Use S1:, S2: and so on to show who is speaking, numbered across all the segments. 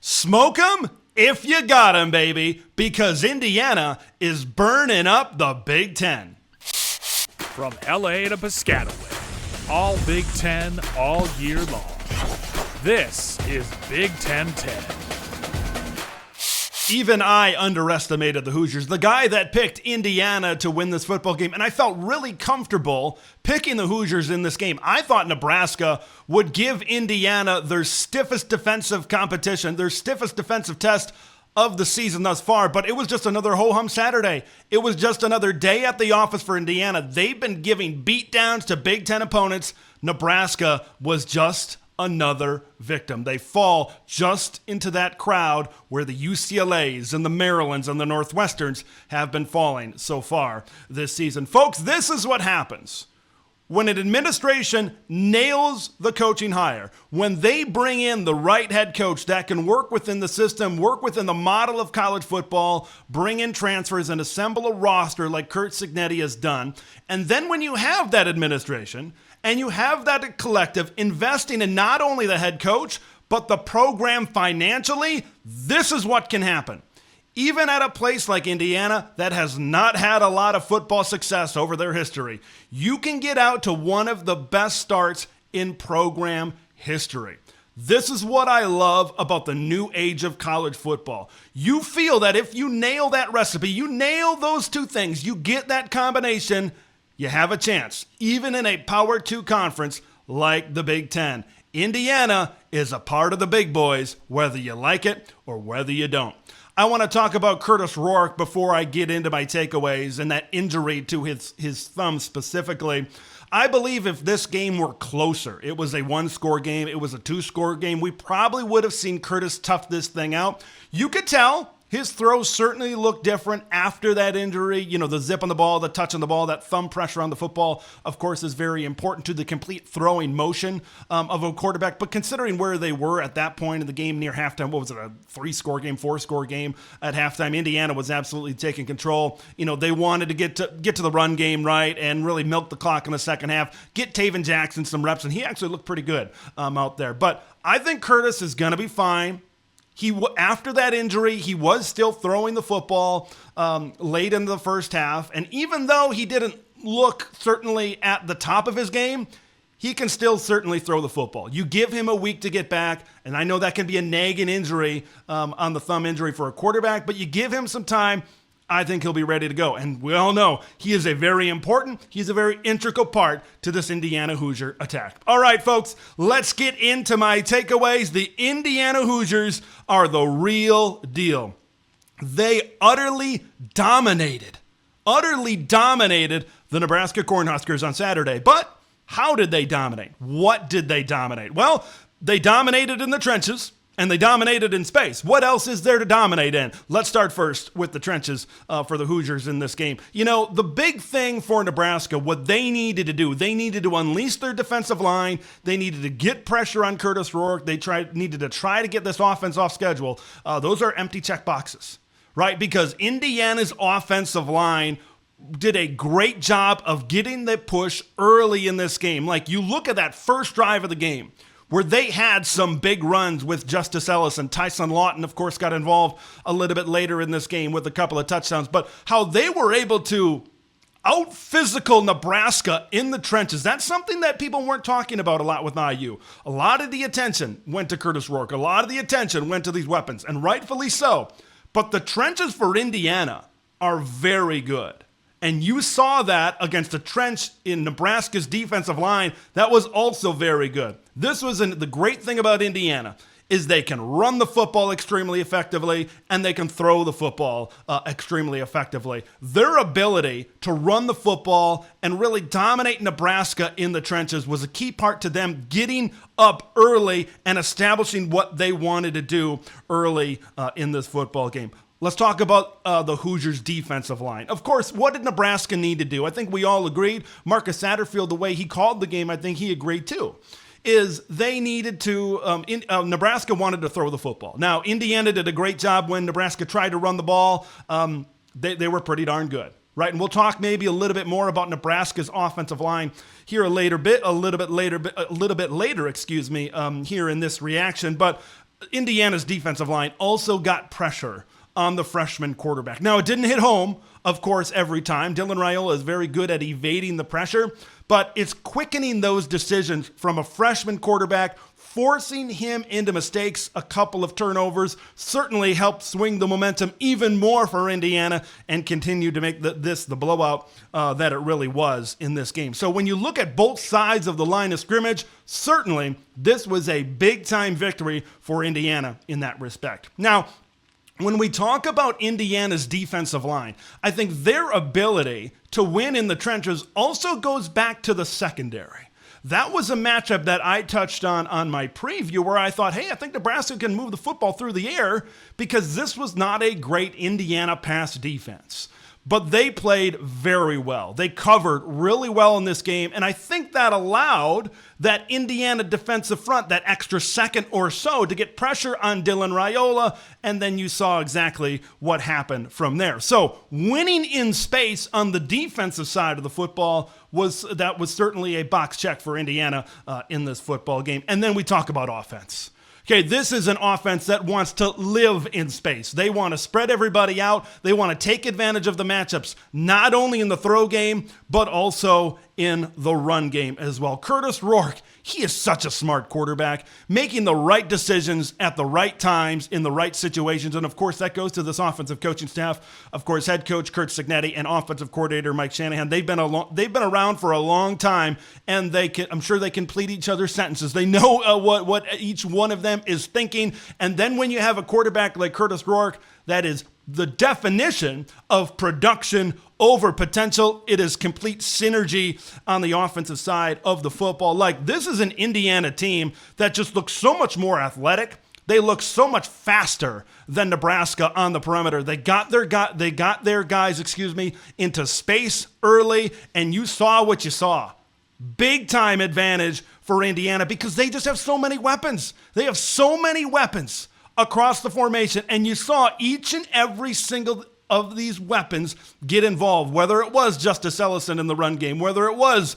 S1: Smoke 'em if you got 'em, baby, because Indiana is burning up the Big Ten.
S2: From LA to Piscataway, all Big Ten all year long. This is Big Ten 10.
S1: Even I underestimated the Hoosiers, the guy that picked Indiana to win this football game, and I felt really comfortable picking the Hoosiers in this game. I thought Nebraska would give Indiana their stiffest defensive competition, their stiffest defensive test of the season thus far, but it was just another ho-hum Saturday. It was just another day at the office for Indiana. They've been giving beatdowns to Big Ten opponents. Nebraska was just another victim. They fall just into that crowd where the UCLAs and the Marylands and the Northwesterns have been falling so far this season. Folks, this is what happens when an administration nails the coaching hire, when they bring in the right head coach that can work within the system, work within the model of college football, bring in transfers and assemble a roster like Curt Cignetti has done. And then when you have that administration and you have that collective investing in not only the head coach, but the program financially, this is what can happen. Even at a place like Indiana that has not had a lot of football success over their history, you can get out to one of the best starts in program history. This is what I love about the new age of college football. You feel that if you nail that recipe, you nail those two things, you get that combination, you have a chance, even in a Power 2 conference like the Big Ten. Indiana is a part of the big boys, whether you like it or whether you don't. I want to talk about Curtis Rourke before I get into my takeaways and that injury to his thumb specifically. I believe if this game were closer, it was a one-score game, it was a two-score game, we probably would have seen Curtis tough this thing out. You could tell his throws certainly look different after that injury. You know, the zip on the ball, the touch on the ball, that thumb pressure on the football, of course, is very important to the complete throwing motion of a quarterback. But considering where they were at that point in the game near halftime, what was it, a 3-score game, 4-score game at halftime? Indiana was absolutely taking control. You know, they wanted to get to the run game right and really milk the clock in the second half, get Taven Jackson some reps, and he actually looked pretty good out there. But I think Curtis is going to be fine. After that injury, he was still throwing the football late into the first half. And even though he didn't look certainly at the top of his game, he can still certainly throw the football. You give him a week to get back, and I know that can be a nagging injury on the thumb injury for a quarterback, but you give him some time, I think he'll be ready to go. And we all know he's a very integral part to this Indiana Hoosier attack. All right, folks, let's get into my takeaways. The Indiana Hoosiers are the real deal. They utterly dominated the Nebraska Cornhuskers on Saturday. But how did they dominate? What did they dominate? Well, they dominated in the trenches. And they dominated in space. What else is there to dominate in? Let's start first with the trenches for the Hoosiers in this game. You know, the big thing for Nebraska, what they needed to do, they needed to unleash their defensive line. They needed to get pressure on Curtis Rourke. They needed to try to get this offense off schedule. Those are empty check boxes, right? Because Indiana's offensive line did a great job of getting the push early in this game. Like, you look at that first drive of the game, where they had some big runs with Justice Ellis, and Tyson Lawton, of course, got involved a little bit later in this game with a couple of touchdowns. But how they were able to out-physical Nebraska in the trenches, that's something that people weren't talking about a lot with IU. A lot of the attention went to Curtis Rourke. A lot of the attention went to these weapons, and rightfully so. But the trenches for Indiana are very good. And you saw that against the trench in Nebraska's defensive line. That was also very good. The great thing about Indiana is they can run the football extremely effectively and they can throw the football extremely effectively. Their ability to run the football and really dominate Nebraska in the trenches was a key part to them getting up early and establishing what they wanted to do early in this football game. Let's talk about the Hoosiers' defensive line. Of course, what did Nebraska need to do? I think we all agreed. Marcus Satterfield, the way he called the game, I think he agreed too, is they needed to, Nebraska wanted to throw the football. Now, Indiana did a great job when Nebraska tried to run the ball. They were pretty darn good, right? And we'll talk maybe a little bit more about Nebraska's offensive line here a little bit later, here in this reaction. But Indiana's defensive line also got pressure on the freshman quarterback. Now, it didn't hit home, of course, every time. Dylan Raiola is very good at evading the pressure, but it's quickening those decisions from a freshman quarterback, forcing him into mistakes. A couple of turnovers certainly helped swing the momentum even more for Indiana and continue to make this the blowout that it really was in this game. So when you look at both sides of the line of scrimmage, certainly this was a big-time victory for Indiana in that respect. Now, when we talk about Indiana's defensive line, I think their ability to win in the trenches also goes back to the secondary. That was a matchup that I touched on my preview where I thought, hey, I think Nebraska can move the football through the air because this was not a great Indiana pass defense. But they played very well. They covered really well in this game, and I think that allowed that Indiana defensive front, that extra second or so, to get pressure on Dylan Raiola, and then you saw exactly what happened from there. So winning in space on the defensive side of the football was certainly a box check for Indiana in this football game. And then we talk about offense. Okay, this is an offense that wants to live in space. They want to spread everybody out. They want to take advantage of the matchups, not only in the throw game, but also in the run game as well. Curtis Rourke, he is such a smart quarterback, making the right decisions at the right times in the right situations. And of course, that goes to this offensive coaching staff. Of course, head coach Curt Cignetti and offensive coordinator Mike Shanahan. They've been around for a long time, and I'm sure they complete each other's sentences. They know what each one of them is thinking. And then when you have a quarterback like Curtis Rourke, that is the definition of production over potential. It is complete synergy on the offensive side of the football. Like, this is an Indiana team that just looks so much more athletic. They look so much faster than Nebraska on the perimeter. They got their guys into space early, and you saw what you saw. Big time advantage for Indiana because they just have so many weapons. They have so many weapons across the formation, and you saw each and every single of these weapons get involved, whether it was Justice Ellison in the run game, whether it was,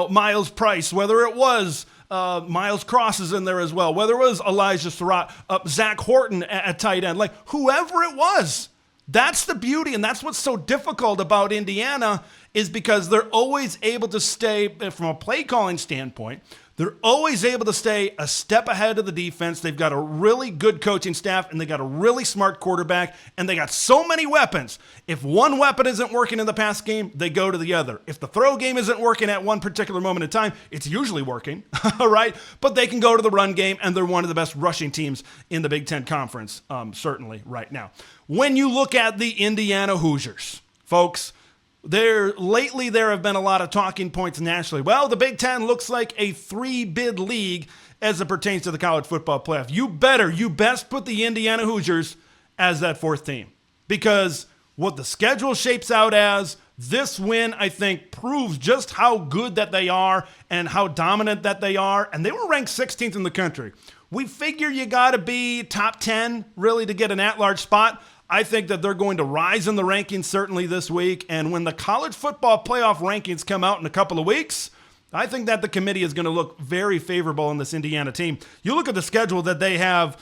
S1: Miles Price, whether it was Miles Cross is in there as well, whether it was Elijah Surratt, Zach Horton at tight end, like whoever it was. That's the beauty, and that's what's so difficult about Indiana is because they're always able to stay, from a play calling standpoint, they're always able to stay a step ahead of the defense. They've got a really good coaching staff, and they got a really smart quarterback, and they got so many weapons. If one weapon isn't working in the pass game, they go to the other. If the throw game isn't working at one particular moment in time, it's usually working, all right? But they can go to the run game, and they're one of the best rushing teams in the Big Ten Conference, certainly right now. When you look at the Indiana Hoosiers, folks, lately there have been a lot of talking points nationally. Well, the Big Ten looks like a 3-bid league as it pertains to the college football playoff. You best put the Indiana Hoosiers as that fourth team, because what the schedule shapes out as, this win, I think, proves just how good that they are and how dominant that they are. And they were ranked 16th in the country. We figure you got to be top 10 really to get an at-large spot. I think that they're going to rise in the rankings certainly this week. And when the college football playoff rankings come out in a couple of weeks, I think that the committee is going to look very favorable on this Indiana team. You look at the schedule that they have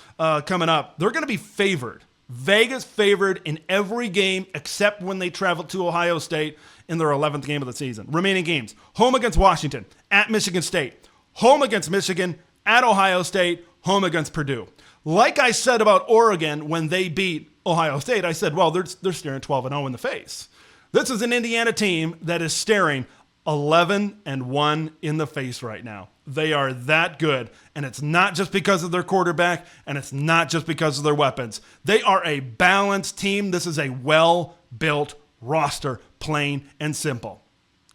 S1: coming up. They're going to be favored. Vegas favored in every game except when they travel to Ohio State in their 11th game of the season. Remaining games: home against Washington, at Michigan State, home against Michigan, at Ohio State, home against Purdue. Like I said about Oregon when they beat Ohio State, I said, well, they're staring 12-0 in the face. This is an Indiana team that is staring 11-1 in the face right now. They are that good, and it's not just because of their quarterback, and it's not just because of their weapons. They are a balanced team. This is a well-built roster, plain and simple.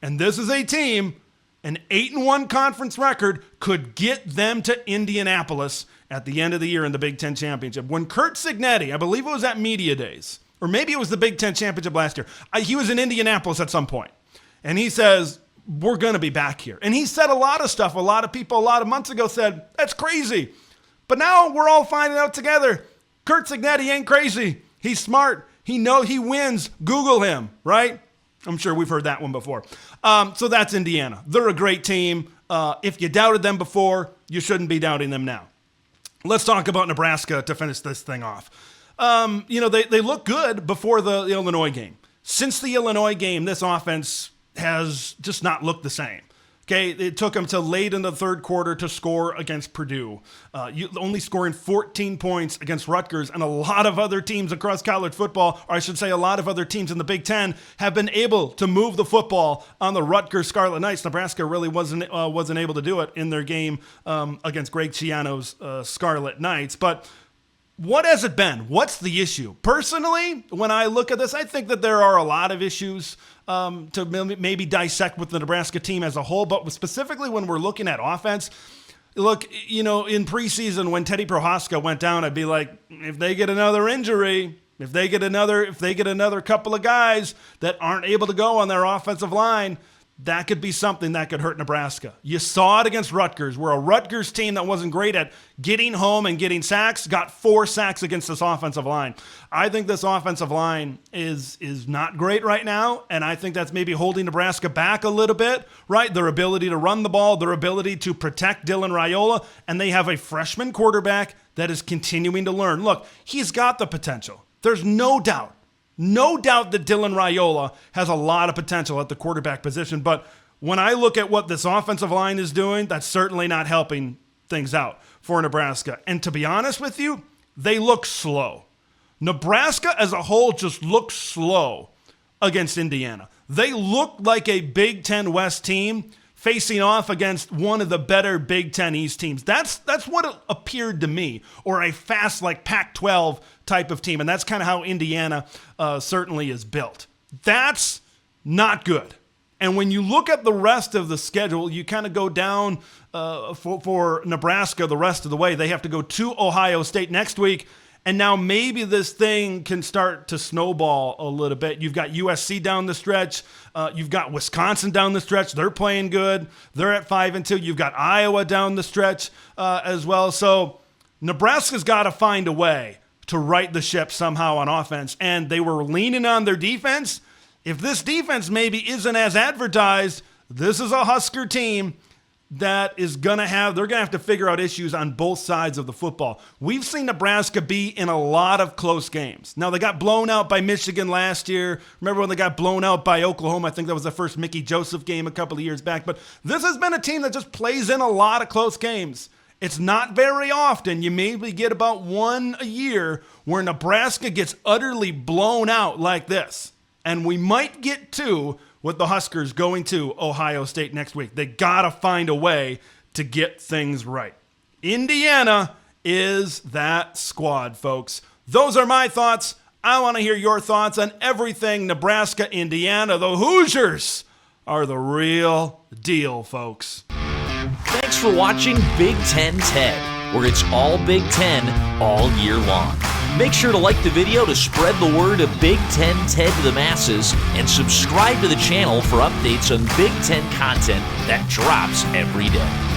S1: And this is a team, an 8-1 conference record could get them to Indianapolis at the end of the year in the Big Ten Championship. When Curt Cignetti, I believe it was at Media Days, or maybe it was the Big Ten Championship last year, he was in Indianapolis at some point, and he says, we're going to be back here. And he said a lot of stuff. A lot of people a lot of months ago said, that's crazy. But now we're all finding out together. Curt Cignetti ain't crazy. He's smart. He wins. Google him, right? I'm sure we've heard that one before. So that's Indiana. They're a great team. If you doubted them before, you shouldn't be doubting them now. let's talk about Nebraska to finish this thing off. They look good before the Illinois game. Since the Illinois game, this offense has just not looked the same. Okay, it took them till late in the third quarter to score against Purdue. Only scoring 14 points against Rutgers, and a lot of other teams across college football, or I should say a lot of other teams in the Big Ten, have been able to move the football on the Rutgers Scarlet Knights. Nebraska really wasn't able to do it in their game against Greg Schiano's Scarlet Knights. But what has it been? What's the issue? Personally, when I look at this, I think that there are a lot of issues to maybe dissect with the Nebraska team as a whole, but specifically when we're looking at offense. Look, in preseason when Teddy Prohaska went down, I'd be like, if they get another injury, if they get another couple of guys that aren't able to go on their offensive line, that could be something that could hurt Nebraska. You saw it against Rutgers, where a Rutgers team that wasn't great at getting home and getting sacks got 4 sacks against this offensive line. I think this offensive line is not great right now, and I think that's maybe holding Nebraska back a little bit, right? Their ability to run the ball, their ability to protect Dylan Raiola, and they have a freshman quarterback that is continuing to learn. Look, he's got the potential. There's no doubt. No doubt that Dylan Raiola has a lot of potential at the quarterback position, but when I look at what this offensive line is doing, that's certainly not helping things out for Nebraska. And to be honest with you, they look slow. Nebraska as a whole just looks slow against Indiana. They look like a Big Ten West team facing off against one of the better Big Ten East teams. That's what it appeared to me, or a fast like Pac-12 type of team, and that's kind of how Indiana certainly is built. That's not good. And when you look at the rest of the schedule, you kind of go down for Nebraska the rest of the way. They have to go to Ohio State next week, and now maybe this thing can start to snowball a little bit. You've got USC down the stretch. You've got Wisconsin down the stretch. They're playing good. They're at 5-2. You've got Iowa down the stretch as well. So Nebraska's got to find a way to right the ship somehow on offense. And they were leaning on their defense. If this defense maybe isn't as advertised, this is a Husker team that is they're going to have to figure out issues on both sides of the football. We've seen Nebraska be in a lot of close games. Now, they got blown out by Michigan last year. Remember when they got blown out by Oklahoma? I think that was the first Mickey Joseph game a couple of years back. But this has been a team that just plays in a lot of close games. It's not very often. You maybe get about one a year where Nebraska gets utterly blown out like this. And we might get 2 with the Huskers going to Ohio State next week. They got to find a way to get things right. Indiana is that squad, folks. Those are my thoughts. I want to hear your thoughts on everything Nebraska, Indiana. The Hoosiers are the real deal, folks.
S3: Thanks for watching Big Ten Ted, where it's all Big Ten all year long. Make sure to like the video to spread the word of Big Ten Ted to the masses, and subscribe to the channel for updates on Big Ten content that drops every day.